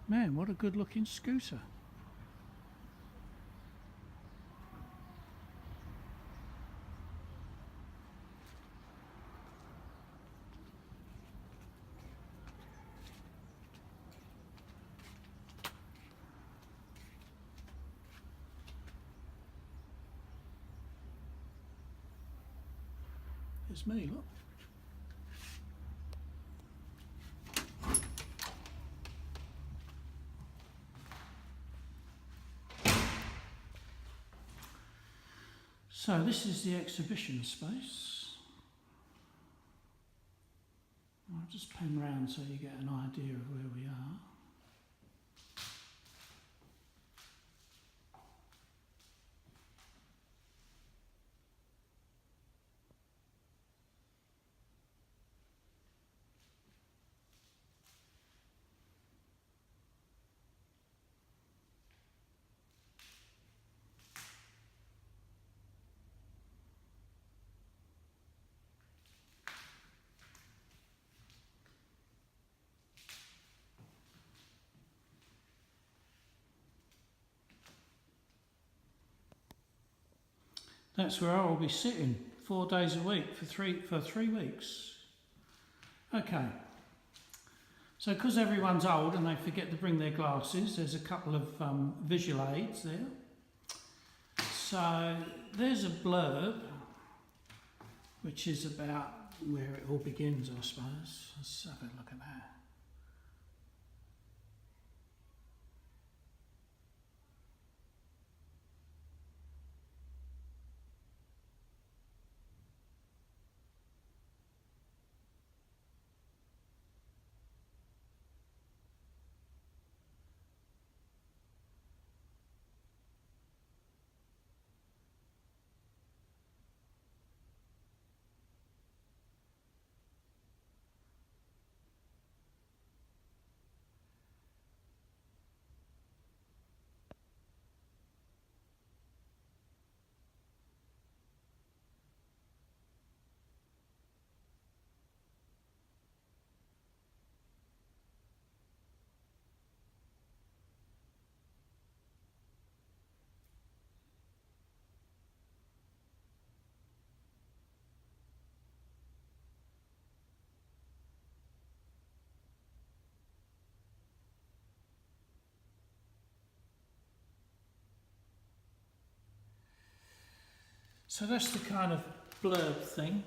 Man, what a good looking scooter. It's me, look. So this is the exhibition space. I'll just pan round so you get an idea of where we are. That's where I will be sitting 4 days a week for three weeks. Okay. So because everyone's old and they forget to bring their glasses, there's a couple of visual aids there. So there's a blurb, which is about where it all begins, I suppose. Let's have a look at that. So that's the kind of blurb thing.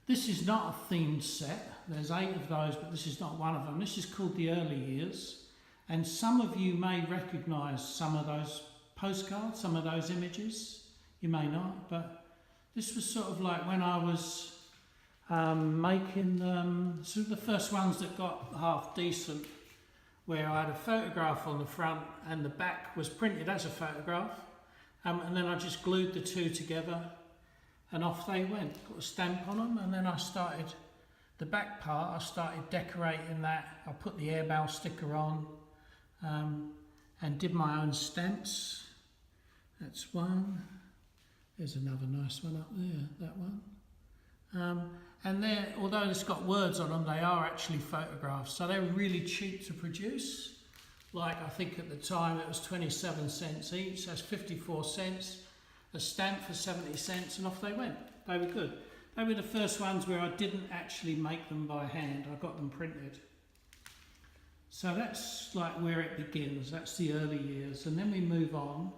This is not a themed set. There's 8 of those, but this is not one of them. This is called The Early Years. And some of you may recognise some of those postcards, some of those images. You may not, but this was sort of like when I was making sort of the first ones that got half decent, where I had a photograph on the front and the back was printed as a photograph. And then I just glued the two together and off they went. Put a stamp on them, and then I started, the back part, I started decorating that. I put the airball sticker on and did my own stamps. That's one. There's another nice one up there, that one. And they're, although it's got words on them, they are actually photographs. So they're really cheap to produce. Like, I think at the time it was 27 cents each, that's 54 cents, a stamp for 70 cents, and off they went. They were good. They were the first ones where I didn't actually make them by hand, I got them printed. So that's like where it begins, that's the early years. And then we move on,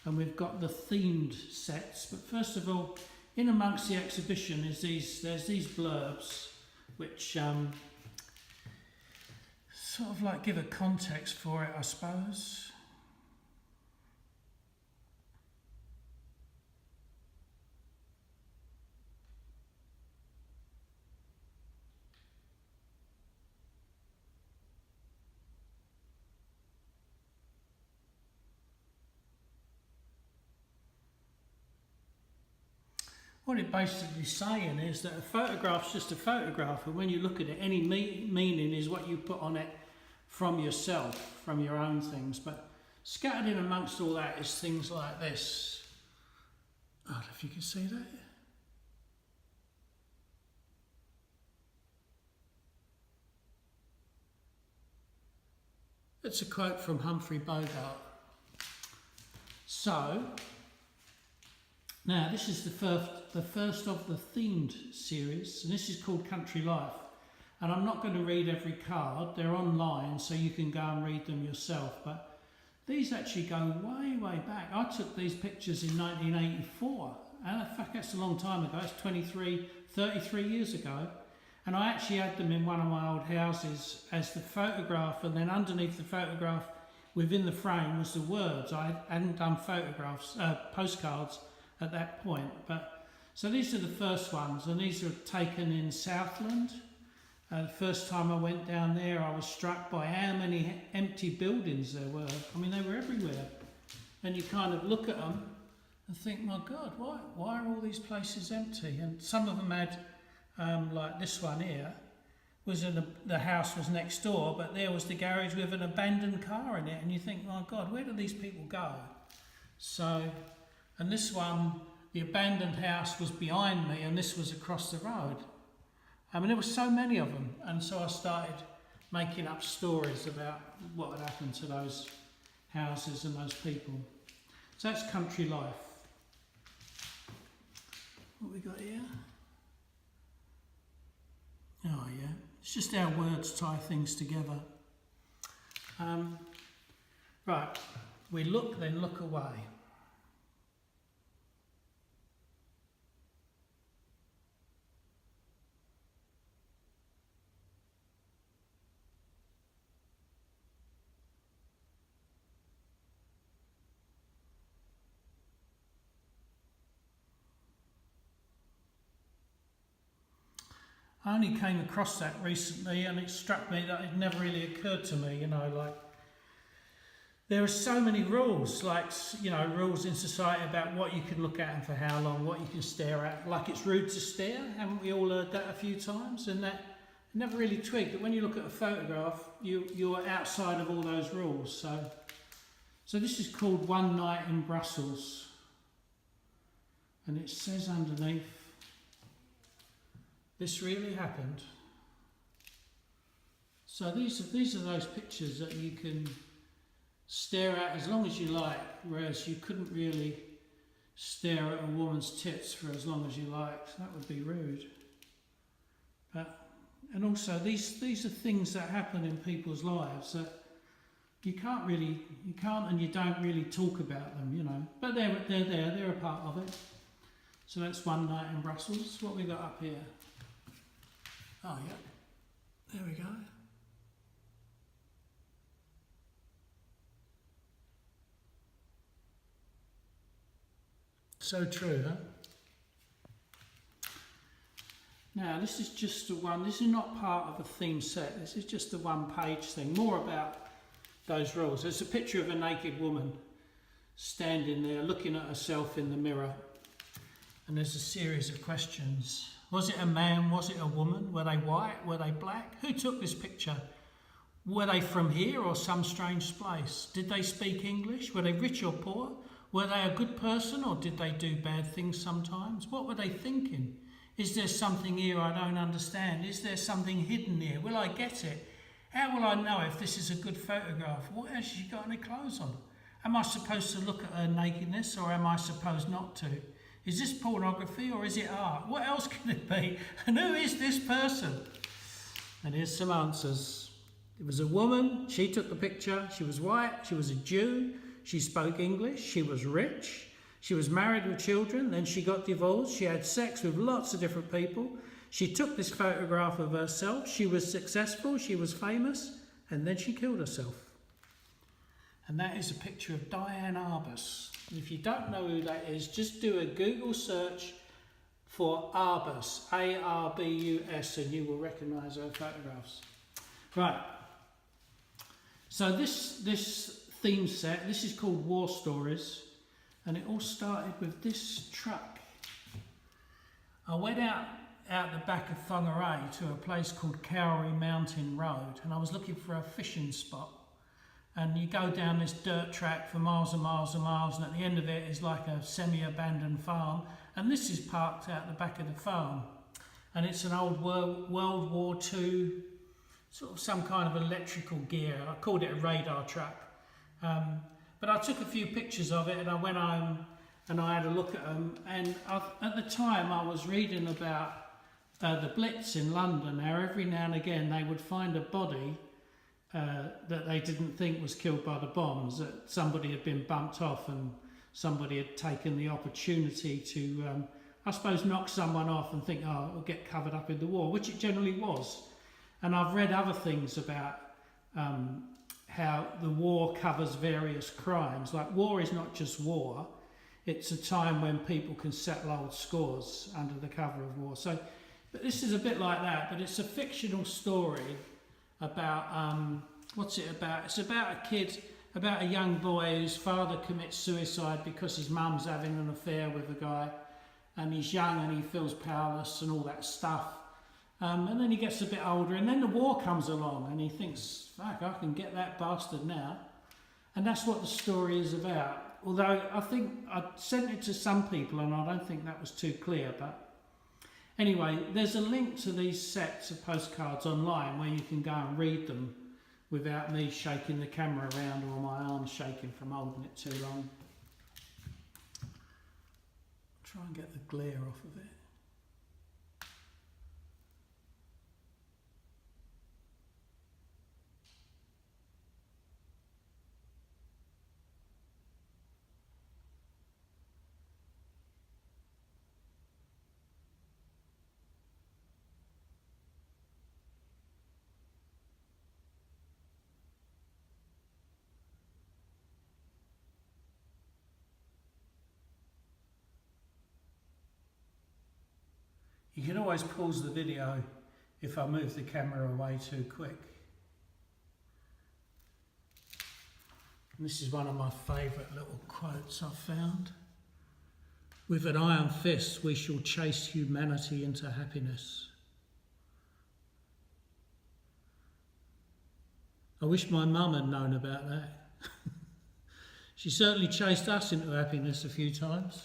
and we've got the themed sets. But first of all, in amongst the exhibition is there's these blurbs, which sort of like give a context for it, I suppose. What it basically saying is that a photograph's just a photograph, and when you look at it, any meaning is what you put on it from yourself, from your own things. But scattered in amongst all that is things like this. I don't know if you can see that. It's a quote from Humphrey Bogart. So, now this is the first of the themed series, and this is called Country Life. And I'm not going to read every card, they're online so you can go and read them yourself, but these actually go way, way back. I took these pictures in 1984, and in fact that's a long time ago, it's 33 years ago. And I actually had them in one of my old houses as the photograph, and then underneath the photograph, within the frame, was the words. I hadn't done postcards at that point. So these are the first ones, and these are taken in Southland. The first time I went down there, I was struck by how many empty buildings there were. I mean, they were everywhere. And you kind of look at them and think, my God, why are all these places empty? And some of them had, like this one here, the house was next door, but there was the garage with an abandoned car in it. And you think, my God, where do these people go? So, and this one, the abandoned house was behind me, and this was across the road. I mean, there were so many of them, and so I started making up stories about what had happened to those houses and those people. So that's Country Life. What we got here? Oh yeah, it's just how words tie things together. Right, we look, then look away. I only came across that recently, and it struck me that it never really occurred to me, like there are so many rules, rules in society about what you can look at and for how long, what you can stare at, like it's rude to stare. Haven't we all heard that a few times? And that never really twigged that when you look at a photograph, you're outside of all those rules. So this is called One Night in Brussels, and it says underneath, this really happened. So these are those pictures that you can stare at as long as you like, whereas you couldn't really stare at a woman's tits for as long as you liked. That would be rude. And also these are things that happen in people's lives that you can't and you don't really talk about them, But they're there, they're a part of it. So that's One Night in Brussels. What we got up here? Oh yeah, there we go. So true, huh? Now this is just this is not part of a theme set, this is just a one-page thing, more about those rules. There's a picture of a naked woman standing there looking at herself in the mirror, and there's a series of questions. Was it a man? Was it a woman? Were they white? Were they black? Who took this picture? Were they from here or some strange place? Did they speak English? Were they rich or poor? Were they a good person or did they do bad things sometimes? What were they thinking? Is there something here I don't understand? Is there something hidden here? Will I get it? How will I know if this is a good photograph? What has she got any clothes on? Am I supposed to look at her nakedness or am I supposed not to? Is this pornography or is it art? What else can it be? And who is this person? And here's some answers. It was a woman, she took the picture, she was white, she was a Jew, she spoke English, she was rich, she was married with children, then she got divorced, she had sex with lots of different people, she took this photograph of herself, she was successful, she was famous, and then she killed herself. And that is a picture of Diane Arbus. If you don't know who that is, just do a Google search for Arbus, A-R-B-U-S, and you will recognise her photographs. Right, so this theme set, this is called War Stories, and it all started with this truck. I went out the back of Whangarei to a place called Cowrie Mountain Road, and I was looking for a fishing spot. And you go down this dirt track for miles and miles and miles, and at the end of it is like a semi-abandoned farm. And this is parked out the back of the farm. And it's an old World War II sort of some kind of electrical gear. I called it a radar trap. But I took a few pictures of it and I went home and I had a look at them. And at the time I was reading about the Blitz in London, how every now and again they would find a body that they didn't think was killed by the bombs, that somebody had been bumped off and somebody had taken the opportunity to, I suppose, knock someone off and think, oh, it'll get covered up in the war, which it generally was. And I've read other things about how the war covers various crimes. Like, war is not just war, it's a time when people can settle old scores under the cover of war. So, but this is a bit like that, but it's a fictional story about, what's it about? It's about a kid, about a young boy whose father commits suicide because his mum's having an affair with a guy, and he's young and he feels powerless and all that stuff. And then he gets a bit older and then the war comes along and he thinks, fuck, I can get that bastard now. And that's what the story is about. Although I think I sent it to some people and I don't think that was too clear. But anyway, there's a link to these sets of postcards online where you can go and read them without me shaking the camera around or my arms shaking from holding it too long. Try and get the glare off of it. You can always pause the video if I move the camera away too quick. And this is one of my favourite little quotes I've found. With an iron fist we shall chase humanity into happiness. I wish my mum had known about that. She certainly chased us into happiness a few times.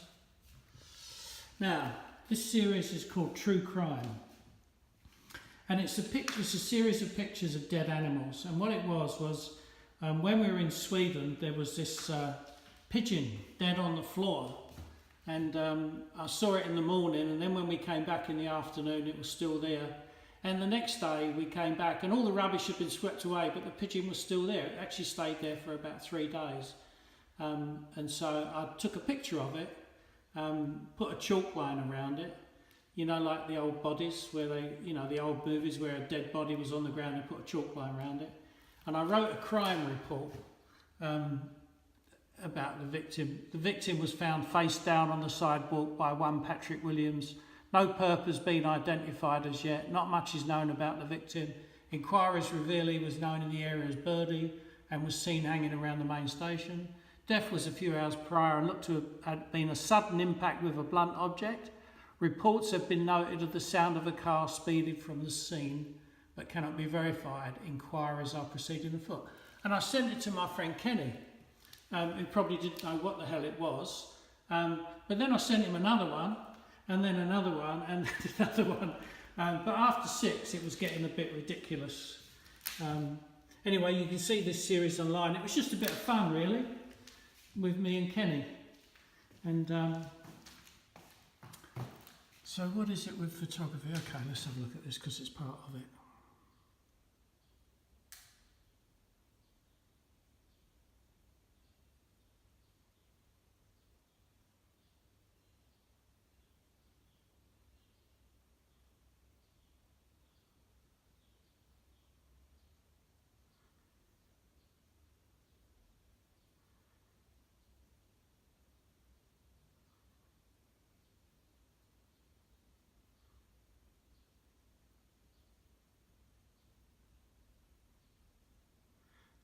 Now, this series is called True Crime, and it's a series of pictures of dead animals. And what it was when we were in Sweden, there was this pigeon dead on the floor, and I saw it in the morning, and then when we came back in the afternoon it was still there, and the next day we came back and all the rubbish had been swept away, but the pigeon was still there. It actually stayed there for about 3 days, and so I took a picture of it. Put a chalk line around it, you know, like the old bodies where they, you know, the old movies where a dead body was on the ground and put a chalk line around it. And I wrote a crime report about the victim. The victim was found face down on the sidewalk by one Patrick Williams. No purpose being identified as yet. Not much is known about the victim. Inquiries reveal he was known in the area as Birdie and was seen hanging around the main station. Death was a few hours prior and looked to have been a sudden impact with a blunt object. Reports have been noted of the sound of a car speeding from the scene, but cannot be verified. Inquiries are proceeding afoot. And I sent it to my friend Kenny, who probably didn't know what the hell it was. But then I sent him another one, and then another one, and another one. But after 6, it was getting a bit ridiculous. Anyway, you can see this series online. It was just a bit of fun, really, with me and Kenny. And so what is it with photography? Okay, let's have a look at this because it's part of it.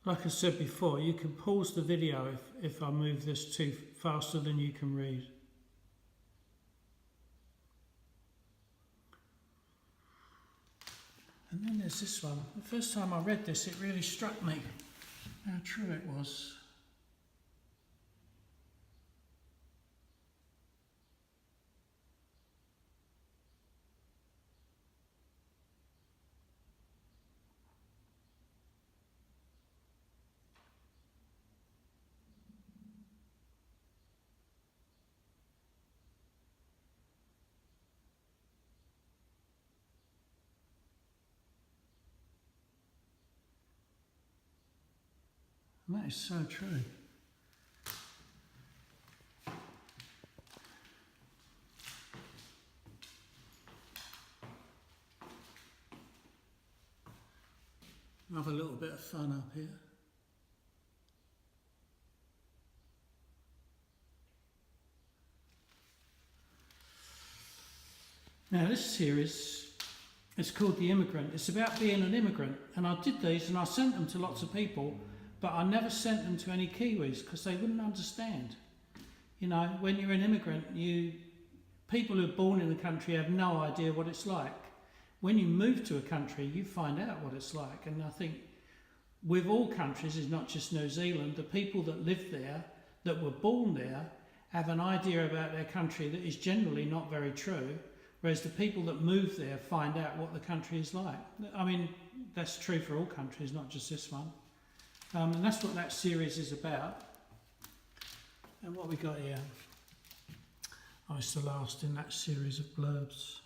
Like I said before, you can pause the video if I move this too faster than you can read. And then there's this one. The first time I read this, it really struck me how true it was. And that is so true. Have a little bit of fun up here. Now this series is called The Immigrant. It's about being an immigrant, and I did these and I sent them to lots of people, but I never sent them to any Kiwis because they wouldn't understand. You know, when you're an immigrant, people who are born in the country have no idea what it's like. When you move to a country, you find out what it's like, and I think with all countries, it's not just New Zealand, the people that live there, that were born there, have an idea about their country that is generally not very true, whereas the people that move there find out what the country is like. I mean, that's true for all countries, not just this one. And that's what that series is about. And what we got here, it's the last in that series of blurbs.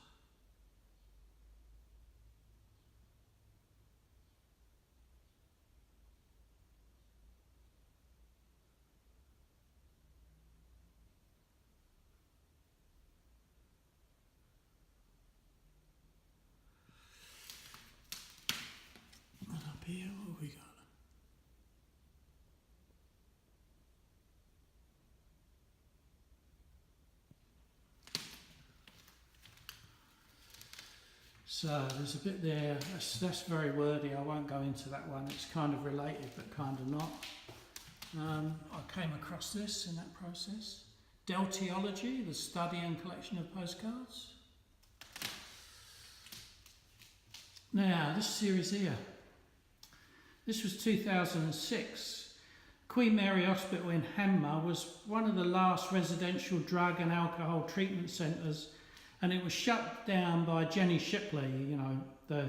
Here, what have we got? So there's a bit there, that's very wordy, I won't go into that one, it's kind of related but kind of not. I came across this in that process. Deltiology, the study and collection of postcards. Now, this series here. This was 2006. Queen Mary Hospital in Hanmer was one of the last residential drug and alcohol treatment centres, and it was shut down by Jenny Shipley, you know, the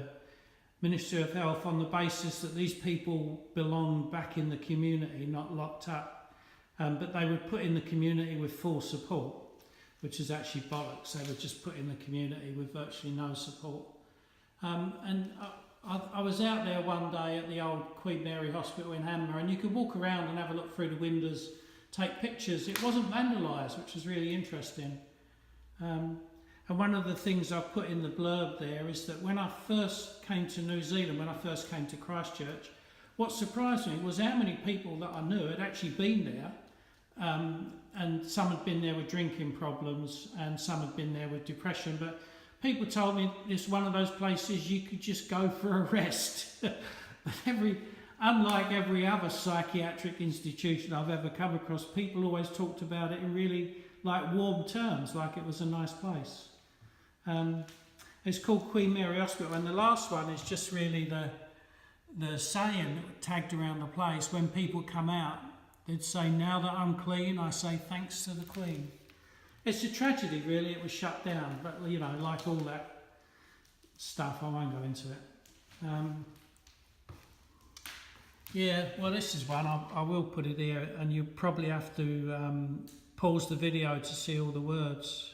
Minister of Health, on the basis that these people belonged back in the community, not locked up, but they were put in the community with full support, which is actually bollocks. They were just put in the community with virtually no support. I was out there one day at the old Queen Mary Hospital in Hanmer, and you could walk around and have a look through the windows, take pictures. It wasn't vandalised, which was really interesting. And one of the things I put in the blurb there is that when I first came to New Zealand, when I first came to Christchurch, what surprised me was how many people that I knew had actually been there, and some had been there with drinking problems and some had been there with depression, but people told me it's one of those places you could just go for a rest. Unlike every other psychiatric institution I've ever come across, people always talked about it in really warm terms, like it was a nice place. It's called Queen Mary Hospital, and the last one is just really the saying tagged around the place. When people come out, they'd say, "Now that I'm clean, I say thanks to the Queen." It's a tragedy, really. It was shut down, but you know, like all that stuff, I won't go into it. Yeah, well, this is one. I will put it here, and you probably have to pause the video to see all the words.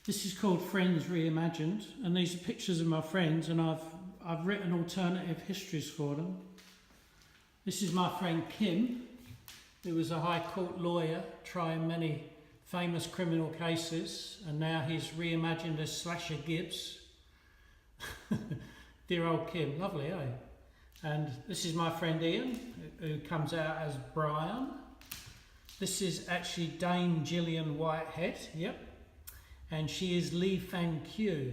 This is called Friends Reimagined, and these are pictures of my friends, and I've written alternative histories for them. This is my friend Kim, who was a High Court lawyer trying many famous criminal cases, and now he's reimagined as Slasher Gibbs. Dear old Kim, lovely, eh? And this is my friend Ian, who comes out as Brian. This is actually Dame Gillian Whitehead, yep. And she is Li Fang Qiu,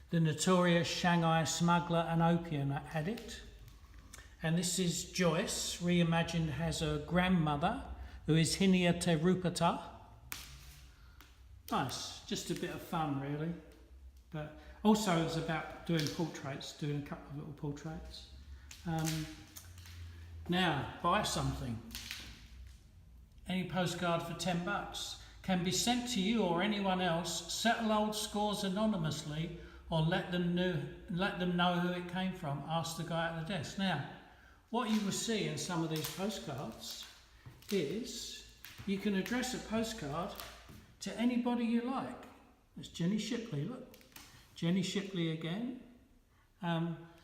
the notorious Shanghai smuggler and opium addict. And this is Joyce, reimagined as a grandmother, who is Hinia Terupata. Nice, just a bit of fun really. But also it's about doing portraits, doing a couple of little portraits. Now, buy something. Any postcard for $10 can be sent to you or anyone else. Settle old scores anonymously, or let them know who it came from. Ask the guy at the desk. Now, what you will see in some of these postcards is you can address a postcard to anybody you like. There's Jenny Shipley, look. Jenny Shipley again.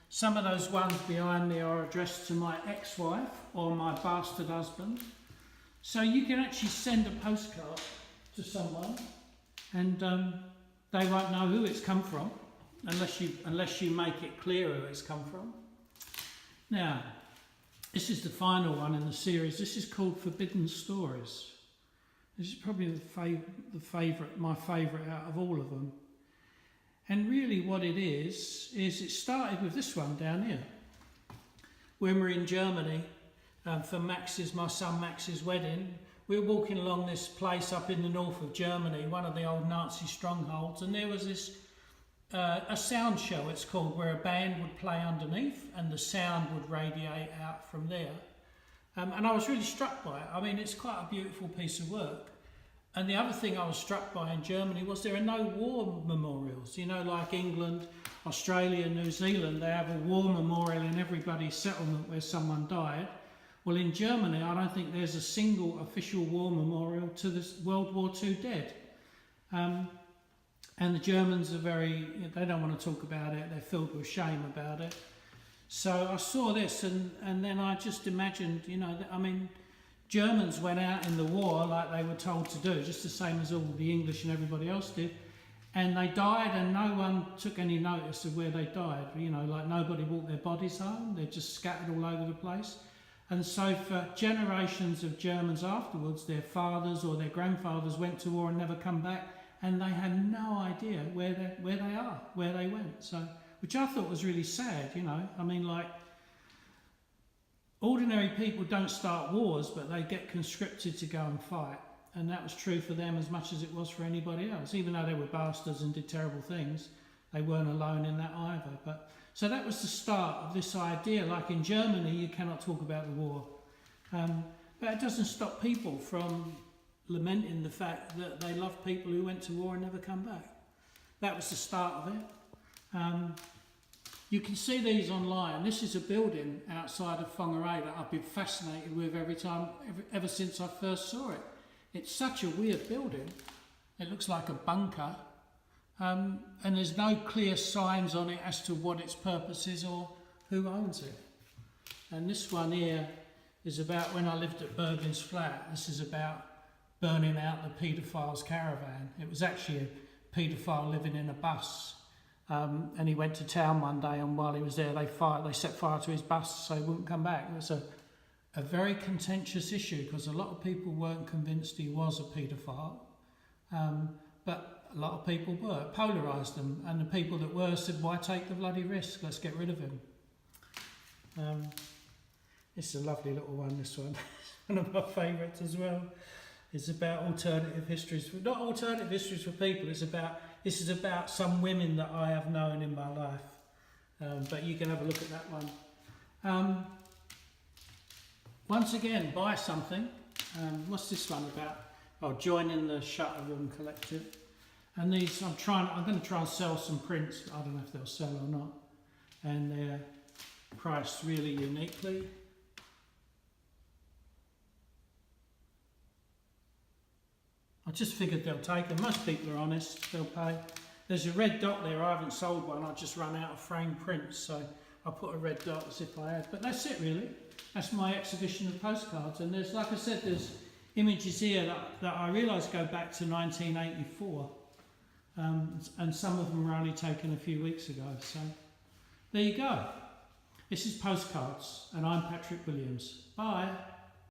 Some of those ones behind me are addressed to my ex-wife or my bastard husband. So you can actually send a postcard to someone and they won't know who it's come from unless you make it clear who it's come from. Now, this is the final one in the series. This is called Forbidden Stories. This is probably my favourite out of all of them. And really what it is it started with this one down here. When we're in Germany for my son Max's wedding, we were walking along this place up in the north of Germany, one of the old Nazi strongholds, and there was this a sound show, it's called, where a band would play underneath and the sound would radiate out from there. And I was really struck by it. I mean, it's quite a beautiful piece of work. And the other thing I was struck by in Germany was there are no war memorials. You know, like England, Australia, New Zealand, they have a war memorial in everybody's settlement where someone died. Well, in Germany, I don't think there's a single official war memorial to the World War II dead. And the Germans are they don't want to talk about it, they're filled with shame about it. So I saw this and then I just imagined, Germans went out in the war like they were told to do, just the same as all the English and everybody else did. And they died and no one took any notice of where they died. Like nobody brought their bodies home, they're just scattered all over the place. And so for generations of Germans afterwards, their fathers or their grandfathers went to war and never come back. And they had no idea where they went. So, which I thought was really sad, ordinary people don't start wars, but they get conscripted to go and fight. And that was true for them as much as it was for anybody else. Even though they were bastards and did terrible things, they weren't alone in that either. So that was the start of this idea. Like in Germany, you cannot talk about the war. But it doesn't stop people from lamenting the fact that they love people who went to war and never come back. That was the start of it. You can see these online. This is a building outside of Whangarei that I've been fascinated with ever since I first saw it. It's such a weird building. It looks like a bunker. And there's no clear signs on it as to what its purpose is or who owns it. And this one here is about when I lived at Bergen's flat. This is about burning out the paedophile's caravan. It was actually a paedophile living in a bus. And he went to town one day, and while he was there, they set fire to his bus so he wouldn't come back. It was a very contentious issue because a lot of people weren't convinced he was a paedophile, but a lot of people were. It polarised them, and the people that were said, why take the bloody risk? Let's get rid of him. It's a lovely little one, this one. One of my favourites as well. It's about alternative histories. Not alternative histories for people, this is about some women that I have known in my life. But you can have a look at that one. Once again, buy something. What's this one about? Oh, join in the Shutter Room Collective. And these, I'm going to try and sell some prints. I don't know if they'll sell or not. And they're priced really uniquely. I just figured they'll take them. Most people are honest, they'll pay. There's a red dot there, I haven't sold one, I just run out of framed prints, so I put a red dot as if I had. But that's it really. That's my exhibition of postcards, and there's, like I said, there's images here that I realise go back to 1984, and some of them were only taken a few weeks ago. So there you go. This is Postcards, and I'm Patrick Williams. Bye.